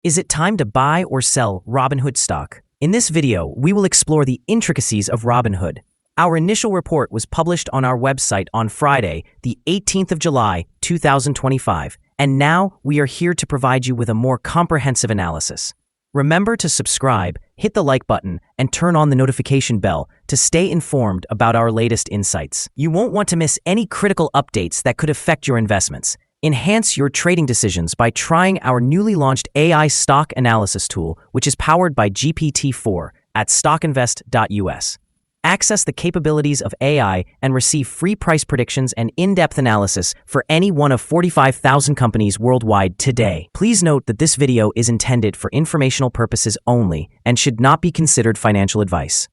Is it time to buy or sell Robinhood stock? In this video, we will explore the intricacies of Robinhood. Our initial report was published on our website on Friday, the 18th of July, 2025, and now we are here to provide you with a more comprehensive analysis. Remember to subscribe, hit the like button, and turn on the notification bell to stay informed about our latest insights. You won't want to miss any critical updates that could affect your investments. Enhance your trading decisions by trying our newly launched AI stock analysis tool, which is powered by GPT-4 at StockInvest.us. Access the capabilities of AI and receive free price predictions and in-depth analysis for any one of 45,000 companies worldwide today. Please note that this video is intended for informational purposes only and should not be considered financial advice.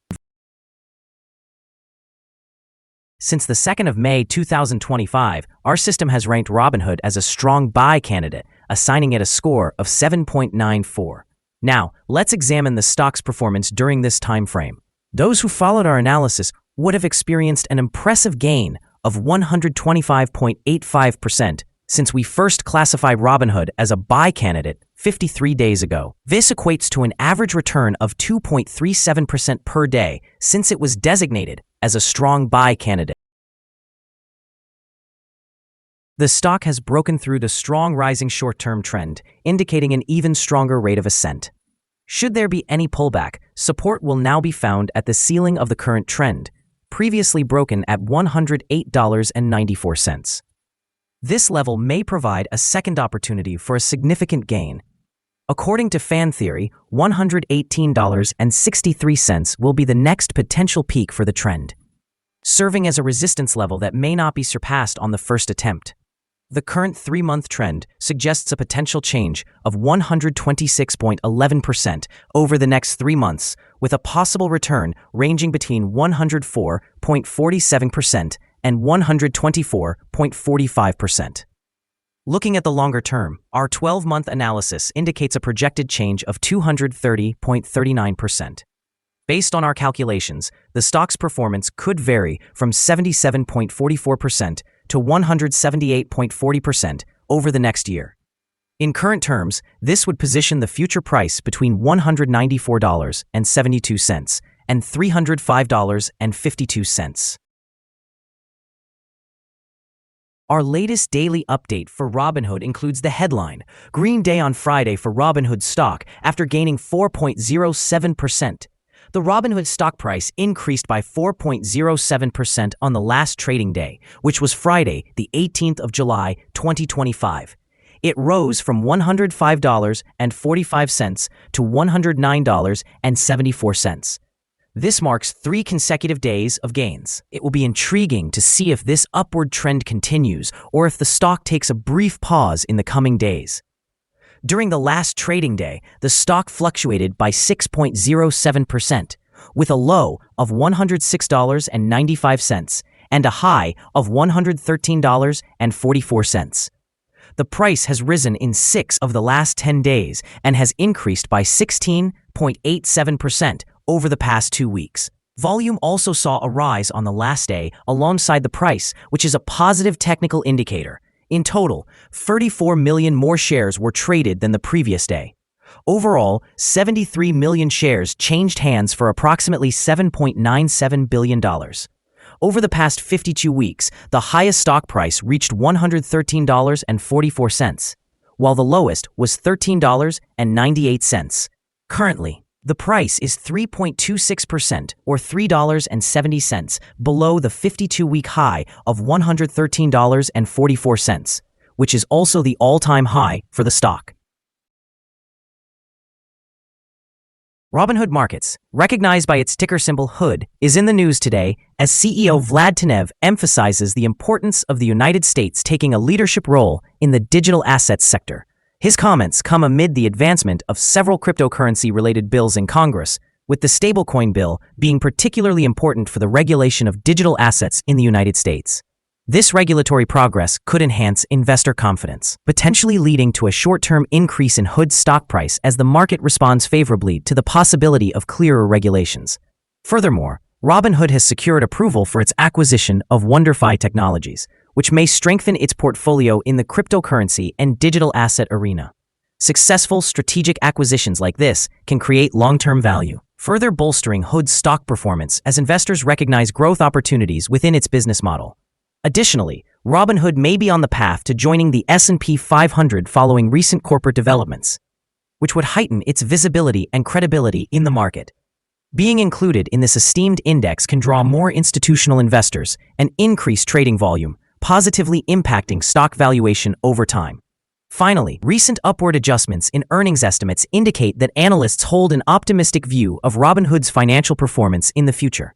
Since the 2nd of May 2025, our system has ranked Robinhood as a strong buy candidate, assigning it a score of 7.94. Now, let's examine the stock's performance during this time frame. Those who followed our analysis would have experienced an impressive gain of 125.85% since we first classified Robinhood as a buy candidate 53 days ago. This equates to an average return of 2.37% per day since it was designated as a strong buy candidate. The stock has broken through the strong rising short-term trend, indicating an even stronger rate of ascent. Should there be any pullback, support will now be found at the ceiling of the current trend, previously broken at $108.94. This level may provide a second opportunity for a significant gain. According to fan theory, $118.63 will be the next potential peak for the trend, serving as a resistance level that may not be surpassed on the first attempt. The current 3-month trend suggests a potential change of 126.11% over the next 3 months, with a possible return ranging between 104.47% and 124.45%. Looking at the longer term, our 12-month analysis indicates a projected change of 230.39%. Based on our calculations, the stock's performance could vary from 77.44% to 178.40% over the next year. In current terms, this would position the future price between $194.72 and $305.52. Our latest daily update for Robinhood includes the headline, Green Day on Friday for Robinhood stock after gaining 4.07%. The Robinhood stock price increased by 4.07% on the last trading day, which was Friday, the 18th of July, 2025. It rose from $105.45 to $109.74. This marks 3 consecutive days of gains. It will be intriguing to see if this upward trend continues or if the stock takes a brief pause in the coming days. During the last trading day, the stock fluctuated by 6.07%, with a low of $106.95 and a high of $113.44. The price has risen in 6 of the last 10 days and has increased by 16.87% over the past 2 weeks. Volume also saw a rise on the last day alongside the price, which is a positive technical indicator. In total, 34 million more shares were traded than the previous day. Overall, 73 million shares changed hands for approximately $7.97 billion. Over the past 52 weeks, the highest stock price reached $113.44, while the lowest was $13.98. Currently, the price is 3.26% or $3.70 below the 52-week high of $113.44, which is also the all-time high for the stock. Robinhood Markets, recognized by its ticker symbol HOOD, is in the news today as CEO Vlad Tenev emphasizes the importance of the United States taking a leadership role in the digital assets sector. His comments come amid the advancement of several cryptocurrency-related bills in Congress, with the stablecoin bill being particularly important for the regulation of digital assets in the United States. This regulatory progress could enhance investor confidence, potentially leading to a short-term increase in HOOD's stock price as the market responds favorably to the possibility of clearer regulations. Furthermore, Robinhood has secured approval for its acquisition of WonderFi Technologies, which may strengthen its portfolio in the cryptocurrency and digital asset arena. Successful strategic acquisitions like this can create long-term value, further bolstering Hood's stock performance as investors recognize growth opportunities within its business model. Additionally, Robinhood may be on the path to joining the S&P 500 following recent corporate developments, which would heighten its visibility and credibility in the market. Being included in this esteemed index can draw more institutional investors and increase trading volume, positively impacting stock valuation over time. Finally, recent upward adjustments in earnings estimates indicate that analysts hold an optimistic view of Robinhood's financial performance in the future.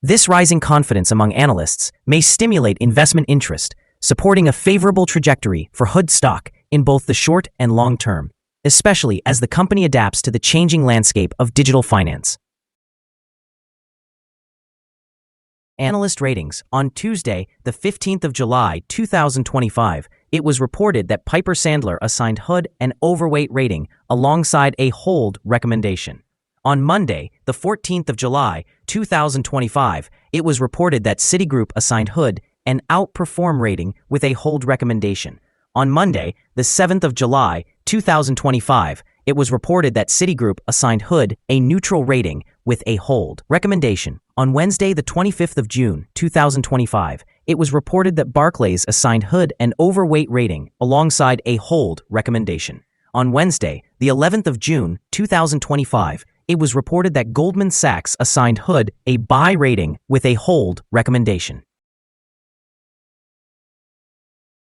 This rising confidence among analysts may stimulate investment interest, supporting a favorable trajectory for Hood stock in both the short and long term, especially as the company adapts to the changing landscape of digital finance. Analyst ratings. On Tuesday, the 15th of July, 2025, it was reported that Piper Sandler assigned Hood an overweight rating alongside a hold recommendation. On Monday, the 14th of July, 2025, it was reported that Citigroup assigned Hood an outperform rating with a hold recommendation. On Monday, the 7th of July, 2025, it was reported that Citigroup assigned Hood a neutral rating with a hold recommendation. On Wednesday, the 25th of June, 2025, it was reported that Barclays assigned Hood an overweight rating alongside a hold recommendation. On Wednesday, the 11th of June, 2025, it was reported that Goldman Sachs assigned Hood a buy rating with a hold recommendation.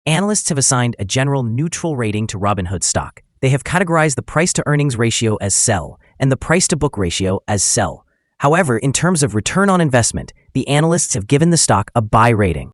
Analysts have assigned a general neutral rating to Robinhood stock. They have categorized the price-to-earnings ratio as sell and the price-to-book ratio as sell. However, in terms of return on investment, the analysts have given the stock a buy rating.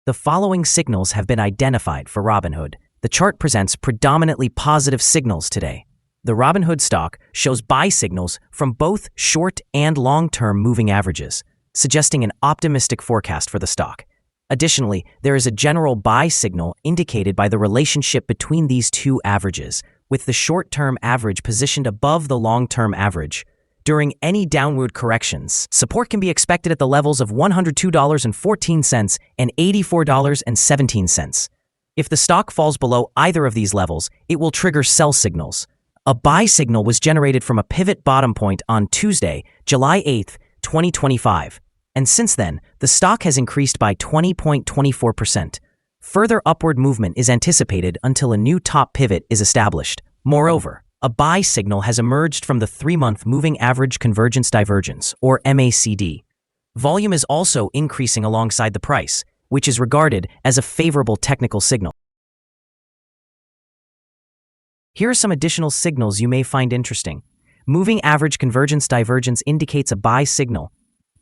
The following signals have been identified for Robinhood. The chart presents predominantly positive signals today. The Robinhood stock shows buy signals from both short and long-term moving averages, suggesting an optimistic forecast for the stock. Additionally, there is a general buy signal indicated by the relationship between these two averages, with the short-term average positioned above the long-term average. During any downward corrections, support can be expected at the levels of $102.14 and $84.17. If the stock falls below either of these levels, it will trigger sell signals. A buy signal was generated from a pivot bottom point on Tuesday, July 8, 2025, and since then, the stock has increased by 20.24%. Further upward movement is anticipated until a new top pivot is established. Moreover, a buy signal has emerged from the 3-month moving average convergence divergence, or MACD. Volume is also increasing alongside the price, which is regarded as a favorable technical signal. Here are some additional signals you may find interesting. Moving average convergence divergence indicates a buy signal.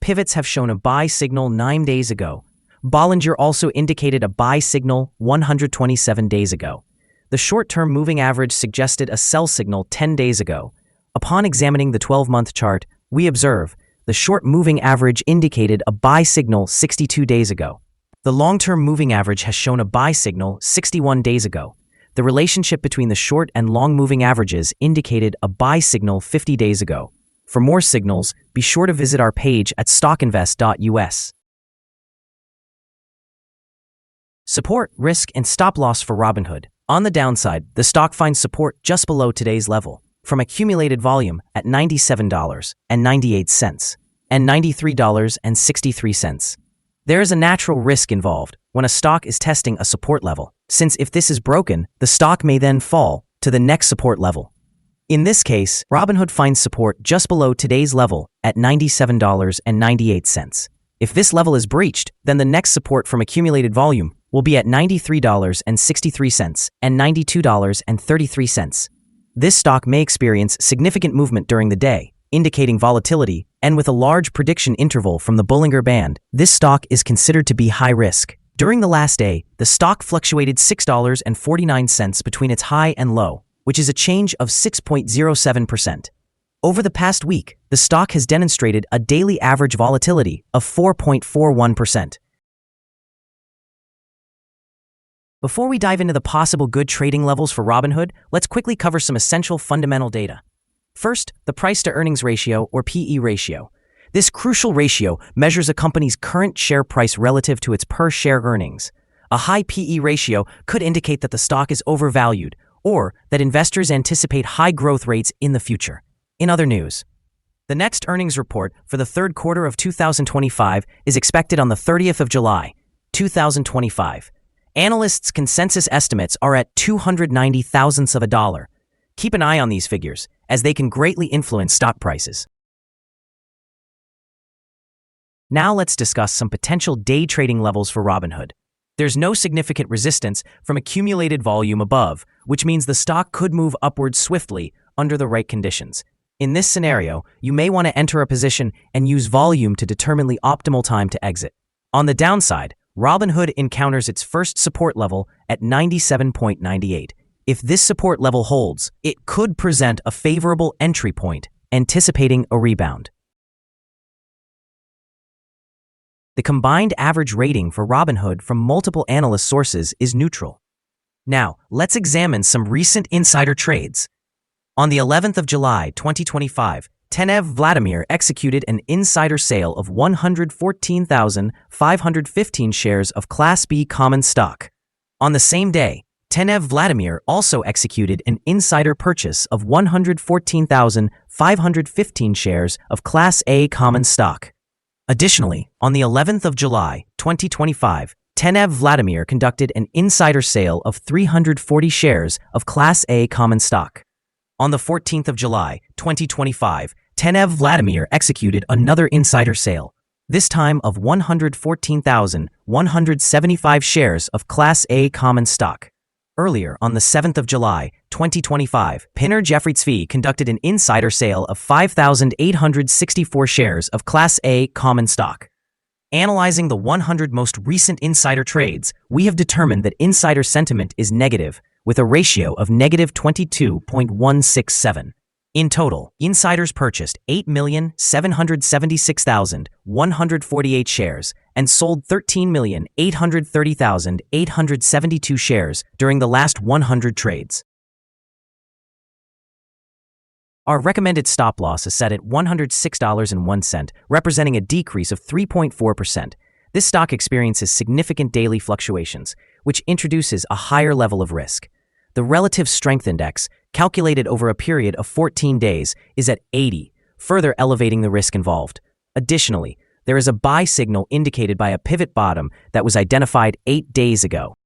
Pivots have shown a buy signal 9 days ago. Bollinger also indicated a buy signal 127 days ago. The short-term moving average suggested a sell signal 10 days ago. Upon examining the 12-month chart, we observe the short moving average indicated a buy signal 62 days ago. The long-term moving average has shown a buy signal 61 days ago. The relationship between the short and long moving averages indicated a buy signal 50 days ago. For more signals, be sure to visit our page at StockInvest.us. Support, risk, and stop loss for Robinhood. On the downside, the stock finds support just below today's level, from accumulated volume at $97.98 and $93.63. There is a natural risk involved when a stock is testing a support level, since if this is broken, the stock may then fall to the next support level. In this case, Robinhood finds support just below today's level at $97.98. If this level is breached, then the next support from accumulated volume will be at $93.63 and $92.33. This stock may experience significant movement during the day, indicating volatility, and with a large prediction interval from the Bollinger Band, this stock is considered to be high risk. During the last day, the stock fluctuated $6.49 between its high and low, which is a change of 6.07%. Over the past week, the stock has demonstrated a daily average volatility of 4.41%. Before we dive into the possible good trading levels for Robinhood, let's quickly cover some essential fundamental data. First, the price-to-earnings ratio, or PE ratio. This crucial ratio measures a company's current share price relative to its per-share earnings. A high PE ratio could indicate that the stock is overvalued or that investors anticipate high growth rates in the future. In other news, the next earnings report for the third quarter of 2025 is expected on the 30th of July, 2025. Analysts' consensus estimates are at 290 thousandths of a dollar. Keep an eye on these figures, as they can greatly influence stock prices. Now let's discuss some potential day trading levels for Robinhood. There's no significant resistance from accumulated volume above, which means the stock could move upwards swiftly under the right conditions. In this scenario, you may want to enter a position and use volume to determine the optimal time to exit. On the downside, Robinhood encounters its first support level at 97.98. If this support level holds, it could present a favorable entry point, anticipating a rebound. The combined average rating for Robinhood from multiple analyst sources is neutral. Now, let's examine some recent insider trades. On the 11th of July, 2025, Tenev Vladimir executed an insider sale of 114,515 shares of Class B common stock. On the same day, Tenev Vladimir also executed an insider purchase of 114,515 shares of Class A common stock. Additionally, on the 11th of July, 2025, Tenev Vladimir conducted an insider sale of 340 shares of Class A common stock. On the 14th of July, 2025, Tenev Vladimir executed another insider sale, this time of 114,175 shares of Class A common stock. Earlier, on the 7th of July, 2025, Pinner Jeffrey Tzvi conducted an insider sale of 5,864 shares of Class A common stock. Analyzing the 100 most recent insider trades, we have determined that insider sentiment is negative, with a ratio of negative 22.167. In total, insiders purchased 8,776,148 shares and sold 13,830,872 shares during the last 100 trades. Our recommended stop loss is set at $106.01, representing a decrease of 3.4%. This stock experiences significant daily fluctuations, which introduces a higher level of risk. The relative strength index, calculated over a period of 14 days, is at 80, further elevating the risk involved. Additionally, there is a buy signal indicated by a pivot bottom that was identified 8 days ago.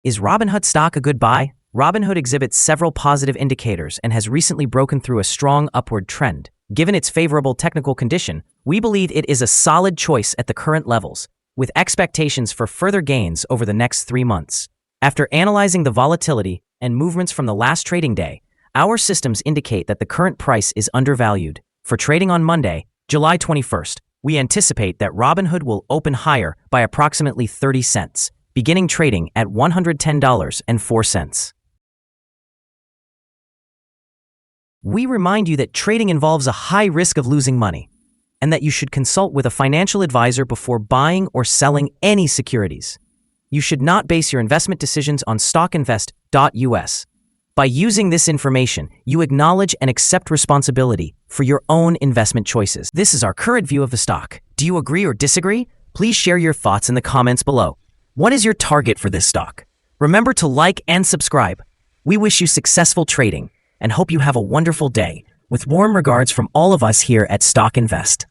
Is Robinhood stock a good buy? Robinhood exhibits several positive indicators and has recently broken through a strong upward trend. Given its favorable technical condition, we believe it is a solid choice at the current levels, with expectations for further gains over the next 3 months. After analyzing the volatility and movements from the last trading day, our systems indicate that the current price is undervalued. For trading on Monday, July 21st, we anticipate that Robinhood will open higher by approximately 30 cents, beginning trading at $110.04. We remind you that trading involves a high risk of losing money, and that you should consult with a financial advisor before buying or selling any securities. You should not base your investment decisions on StockInvest.us. By using this information, you acknowledge and accept responsibility for your own investment choices. This is our current view of the stock. Do you agree or disagree? Please share your thoughts in the comments below. What is your target for this stock? Remember to like and subscribe. We wish you successful trading and hope you have a wonderful day. With warm regards from all of us here at Stock Invest.